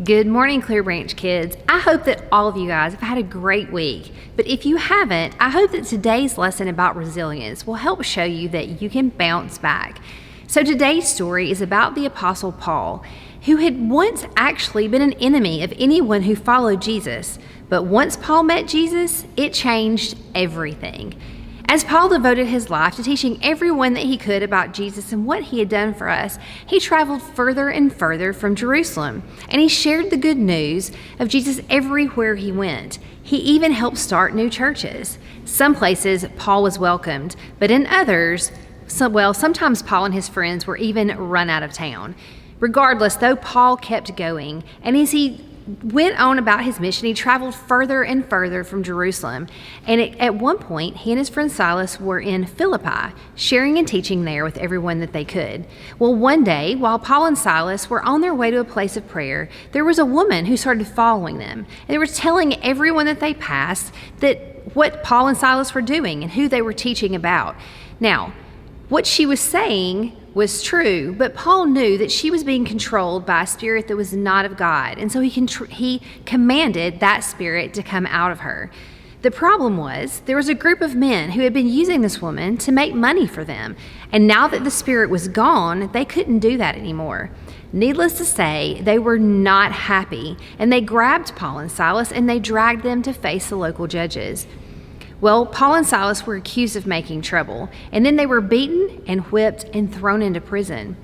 Good morning, Clearbranch kids. I hope that all of you guys have had a great week. But if you haven't, I hope that today's lesson about resilience will help show you that you can bounce back. So today's story is about the Apostle Paul, who had once actually been an enemy of anyone who followed Jesus. But once Paul met Jesus, it changed everything. As Paul devoted his life to teaching everyone that he could about Jesus and what he had done for us, he traveled further and further from Jerusalem, and he shared the good news of Jesus everywhere he went. He even helped start new churches. Some places Paul was welcomed, but in others, sometimes Paul and his friends were even run out of town. Regardless, though, Paul kept going, and as he went on about his mission, he traveled further and further from Jerusalem. And at one point, he and his friend Silas were in Philippi, sharing and teaching there with everyone that they could. Well, one day, while Paul and Silas were on their way to a place of prayer, there was a woman who started following them. And they were telling everyone that they passed that what Paul and Silas were doing and who they were teaching about. Now, what she was saying was true, but Paul knew that she was being controlled by a spirit that was not of God, and so he commanded that spirit to come out of her. The problem was there was a group of men who had been using this woman to make money for them, and now that the spirit was gone, they couldn't do that anymore. Needless to say, they were not happy, and they grabbed Paul and Silas and they dragged them to face the local judges. Well, Paul and Silas were accused of making trouble, and then they were beaten and whipped and thrown into prison.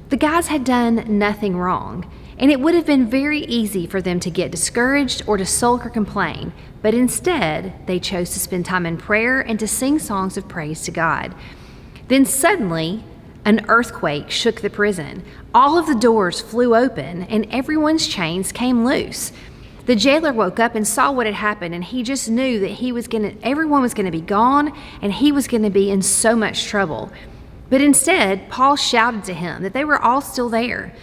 The guys had done nothing wrong, and it would have been very easy for them to get discouraged or to sulk or complain, but instead, they chose to spend time in prayer and to sing songs of praise to God. Then suddenly, an earthquake shook the prison. All of the doors flew open, and everyone's chains came loose. The jailer woke up and saw what had happened, and he just knew that everyone was going to be gone, and he was going to be in so much trouble. But instead, Paul shouted to him that they were all still there.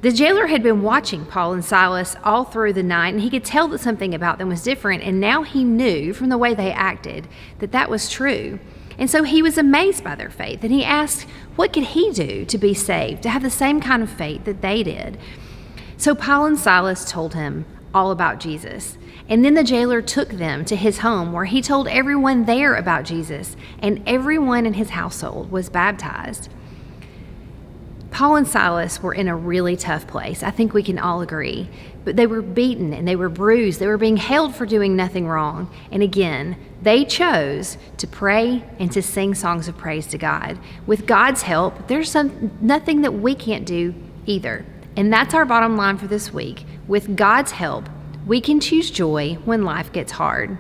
The jailer had been watching Paul and Silas all through the night, and he could tell that something about them was different, and now he knew from the way they acted that that was true. And so he was amazed by their faith, and he asked, what could he do to be saved, to have the same kind of faith that they did? So Paul and Silas told him all about Jesus. And then the jailer took them to his home where he told everyone there about Jesus, and everyone in his household was baptized. Paul and Silas were in a really tough place. I think we can all agree. But they were beaten and they were bruised. They were being held for doing nothing wrong. And again, they chose to pray and to sing songs of praise to God. With God's help, there's nothing that we can't do either. And that's our bottom line for this week. With God's help, we can choose joy when life gets hard.